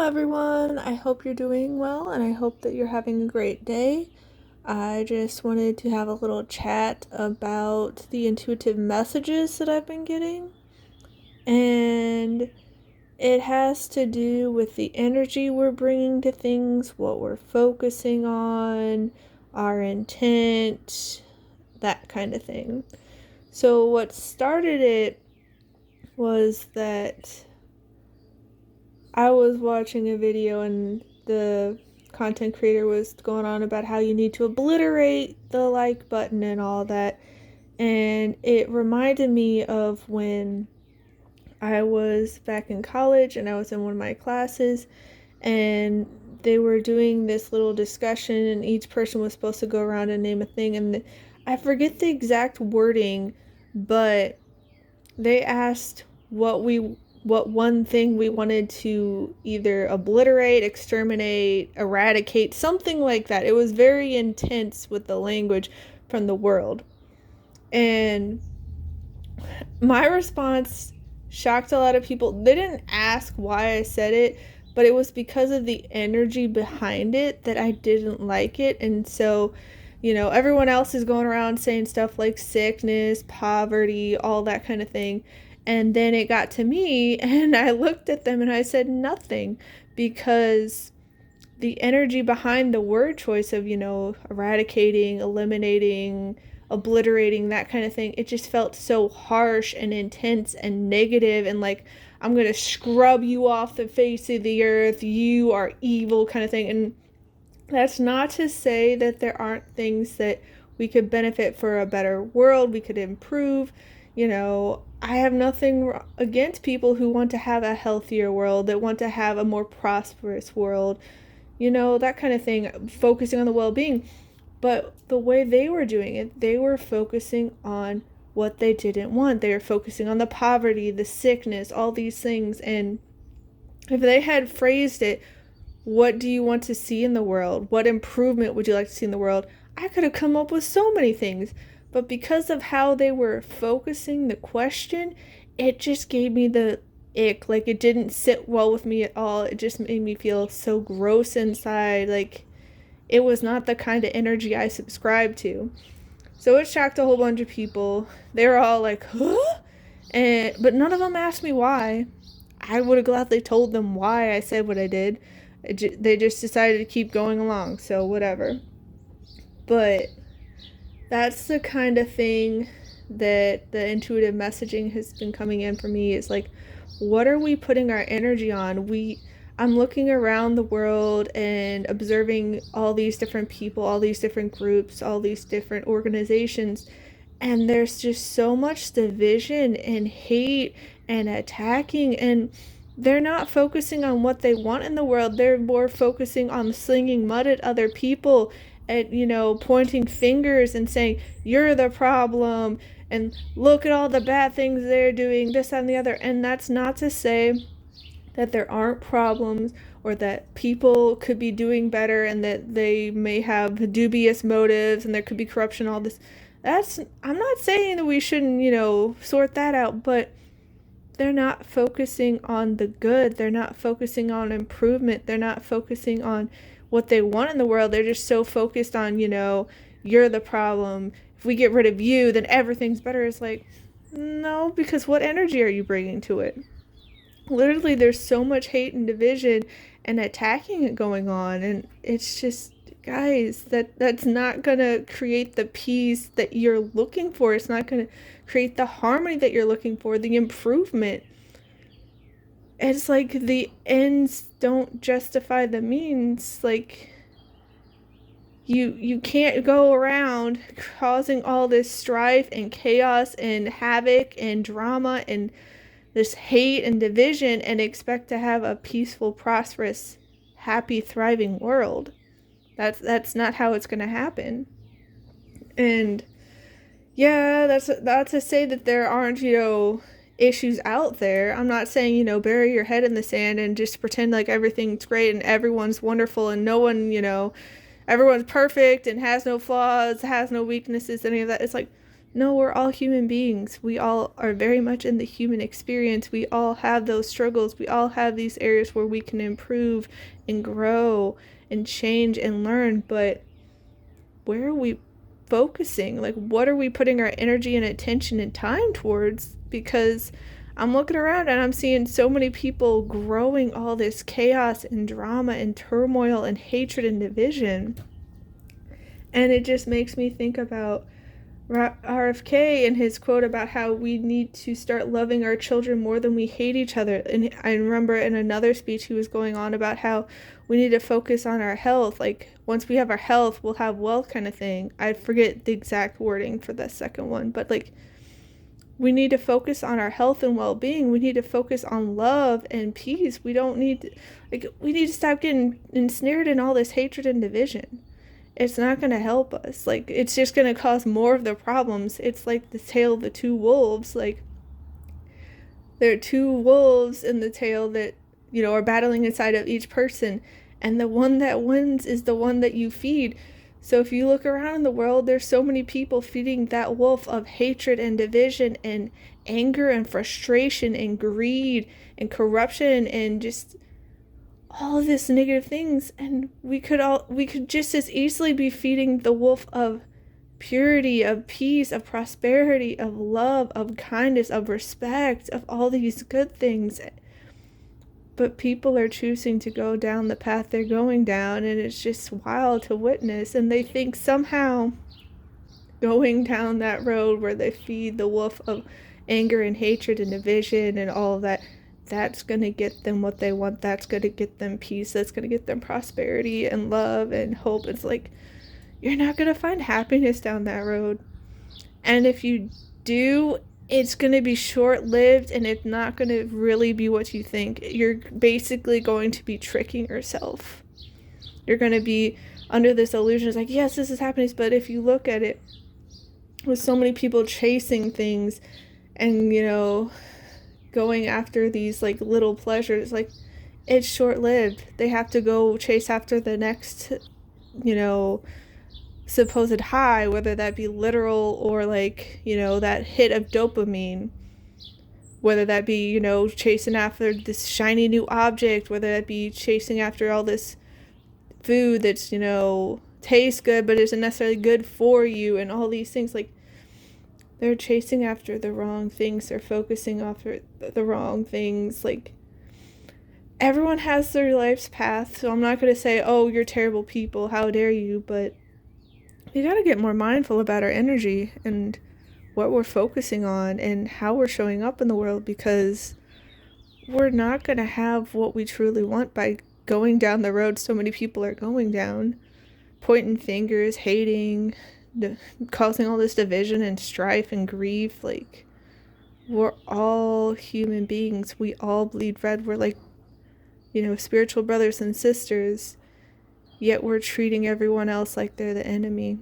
everyone. I hope you're doing well and I hope that you're having a great day. I just wanted to have a little chat about the intuitive messages that I've been getting. And it has to do with the energy we're bringing to things, what we're focusing on, our intent, that kind of thing. So, what started it was that I was watching a video and the content creator was going on about how you need to obliterate the like button and all that. And it reminded me of when I was back in college and I was in one of my classes and they were doing this little discussion and each person was supposed to go around and name a thing. And I forget the exact wording, but they asked what one thing we wanted to either obliterate, exterminate, eradicate, something like that. It was very intense with the language from the world. And my response shocked a lot of people. They didn't ask why I said it, but it was because of the energy behind it that I didn't like it. And so, everyone else is going around saying stuff like sickness, poverty, all that kind of thing. And then it got to me and I looked at them and I said nothing, because the energy behind the word choice of, eradicating, eliminating, obliterating, that kind of thing, it just felt so harsh and intense and negative and like, I'm going to scrub you off the face of the earth, you are evil kind of thing. And that's not to say that there aren't things that we could benefit for a better world, we could improve. I have nothing against people who want to have a healthier world, that want to have a more prosperous world, that kind of thing, focusing on the well-being. But the way they were doing it, they were focusing on what they didn't want. They were focusing on the poverty, the sickness, all these things. And if they had phrased it, what do you want to see in the world? What improvement would you like to see in the world? I could have come up with so many things. But because of how they were focusing the question, it just gave me the ick. Like, it didn't sit well with me at all. It just made me feel so gross inside. Like, it was not the kind of energy I subscribe to. So it shocked a whole bunch of people. They were all like, huh? But none of them asked me why. I would have gladly told them why I said what I did. They just decided to keep going along, so whatever. But that's the kind of thing that the intuitive messaging has been coming in for me, is like, what are we putting our energy on? I'm looking around the world and observing all these different people, all these different groups, all these different organizations, and there's just so much division and hate and attacking, and they're not focusing on what they want in the world. They're more focusing on slinging mud at other people, at, pointing fingers and saying, you're the problem, and look at all the bad things they're doing, this, that, and the other. And that's not to say that there aren't problems or that people could be doing better and that they may have dubious motives and there could be corruption, all this. I'm not saying that we shouldn't, sort that out, but they're not focusing on the good. They're not focusing on improvement. They're not focusing on what they want in the world. They're just so focused on, you're the problem. If we get rid of you, then everything's better. It's like, no, because what energy are you bringing to it? Literally, there's so much hate and division and attacking going on. And it's just, guys, that's not going to create the peace that you're looking for. It's not going to create the harmony that you're looking for, the improvement. It's like the ends don't justify the means. Like, you can't go around causing all this strife and chaos and havoc and drama and this hate and division and expect to have a peaceful, prosperous, happy, thriving world. That's not how it's going to happen. And yeah, that's not to say that there aren't, issues out there. I'm not saying, bury your head in the sand and just pretend like everything's great and everyone's wonderful and no one, everyone's perfect and has no flaws, has no weaknesses, any of that. It's like, No, we're all human beings. We all are very much in the human experience. We all have those struggles. We all have these areas where we can improve and grow and change and learn. But where are we focusing? Like, what are we putting our energy and attention and time towards? Because I'm looking around and I'm seeing so many people growing all this chaos and drama and turmoil and hatred and division. And it just makes me think about RFK and his quote about how we need to start loving our children more than we hate each other. And I remember in another speech he was going on about how we need to focus on our health. Like, once we have our health, we'll have wealth, kind of thing. I forget the exact wording for the second one, but like, we need to focus on our health and well-being. We need to focus on love and peace. We don't need to, we need to stop getting ensnared in all this hatred and division. It's not going to help us. Like, it's just going to cause more of the problems. It's like the tale of the two wolves. Like, there are two wolves in the tale that, are battling inside of each person. And the one that wins is the one that you feed. So if you look around in the world, there's so many people feeding that wolf of hatred and division and anger and frustration and greed and corruption and just all of this negative things, and we could just as easily be feeding the wolf of purity, of peace, of prosperity, of love, of kindness, of respect, of all these good things. But people are choosing to go down the path they're going down, and it's just wild to witness. And they think somehow going down that road where they feed the wolf of anger and hatred and division and all of that, that's going to get them what they want. That's going to get them peace. That's going to get them prosperity and love and hope. It's like, you're not going to find happiness down that road. And if you do, it's going to be short-lived, and it's not going to really be what you think. You're basically going to be tricking yourself. You're going to be under this illusion. It's like, yes, this is happiness. But if you look at it, with so many people chasing things and, going after these like little pleasures, like, it's short-lived. They have to go chase after the next supposed high, whether that be literal or like that hit of dopamine, whether that be chasing after this shiny new object, whether that be chasing after all this food that's tastes good but isn't necessarily good for you, and all these things. Like, they're chasing after the wrong things. They're focusing off the wrong things. Like, everyone has their life's path, so I'm not going to say, oh, you're terrible people, how dare you, but we got to get more mindful about our energy and what we're focusing on and how we're showing up in the world, because we're not going to have what we truly want by going down the road so many people are going down, pointing fingers, hating, causing all this division and strife and grief. Like, we're all human beings. We all bleed red. We're like, spiritual brothers and sisters, yet we're treating everyone else like they're the enemy.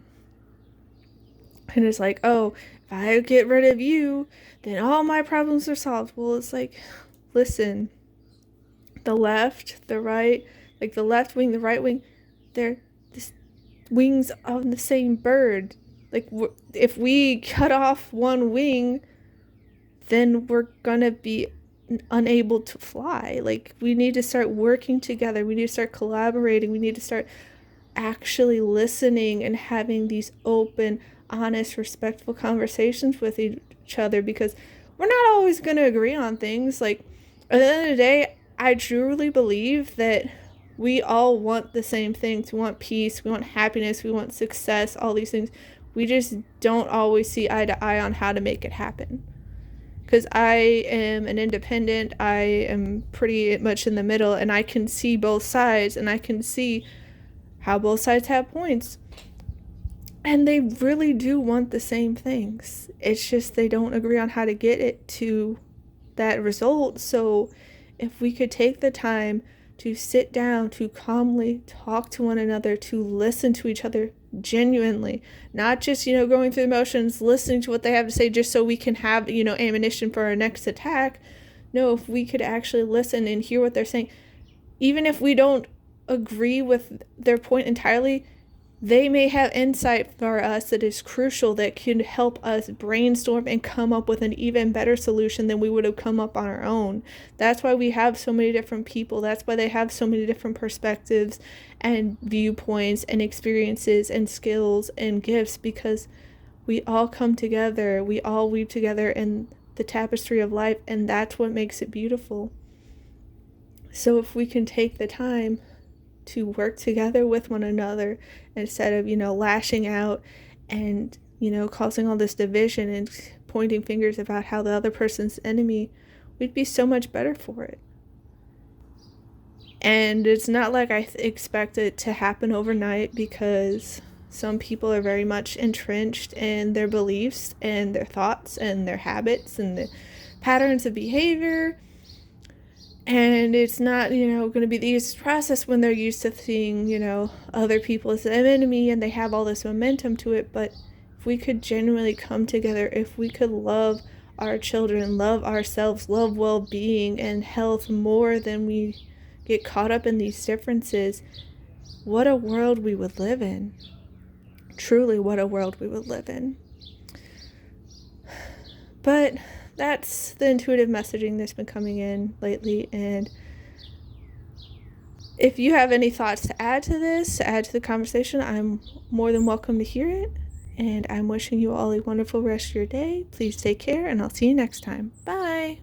And it's like, oh, if I get rid of you, then all my problems are solved. Well, it's like, listen, the left, the right, like the left wing, the right wing, they're wings on the same bird. Like, if we cut off one wing, then we're gonna be unable to fly. Like, we need to start working together. We need to start collaborating. We need to start actually listening and having these open, honest, respectful conversations with each other, because we're not always going to agree on things. Like, at the end of the day, I truly believe that we all want the same things. We want peace, we want happiness, we want success, all these things. We just don't always see eye to eye on how to make it happen. Because I am an independent, I am pretty much in the middle, and I can see both sides, and I can see how both sides have points. And they really do want the same things. It's just they don't agree on how to get it to that result. So if we could take the time to sit down, to calmly talk to one another, to listen to each other genuinely, not just, going through the motions, listening to what they have to say just so we can have, ammunition for our next attack. No, if we could actually listen and hear what they're saying, even if we don't agree with their point entirely, They may have insight for us that is crucial, that can help us brainstorm and come up with an even better solution than we would have come up on our own. That's why we have so many different people. That's why they have so many different perspectives and viewpoints and experiences and skills and gifts, because we all come together. We all weave together in the tapestry of life, and that's what makes it beautiful. So if we can take the time to work together with one another instead of, lashing out and, causing all this division and pointing fingers about how the other person's enemy, we'd be so much better for it. And it's not like I expect it to happen overnight, because some people are very much entrenched in their beliefs and their thoughts and their habits and the patterns of behavior. And it's not, going to be the easiest process when they're used to seeing, other people as an enemy and they have all this momentum to it. But if we could genuinely come together, if we could love our children, love ourselves, love well-being and health more than we get caught up in these differences, what a world we would live in. Truly, what a world we would live in. But that's the intuitive messaging that's been coming in lately. And if you have any thoughts to add to this, to add to the conversation, I'm more than welcome to hear it. And I'm wishing you all a wonderful rest of your day. Please take care, and I'll see you next time. Bye.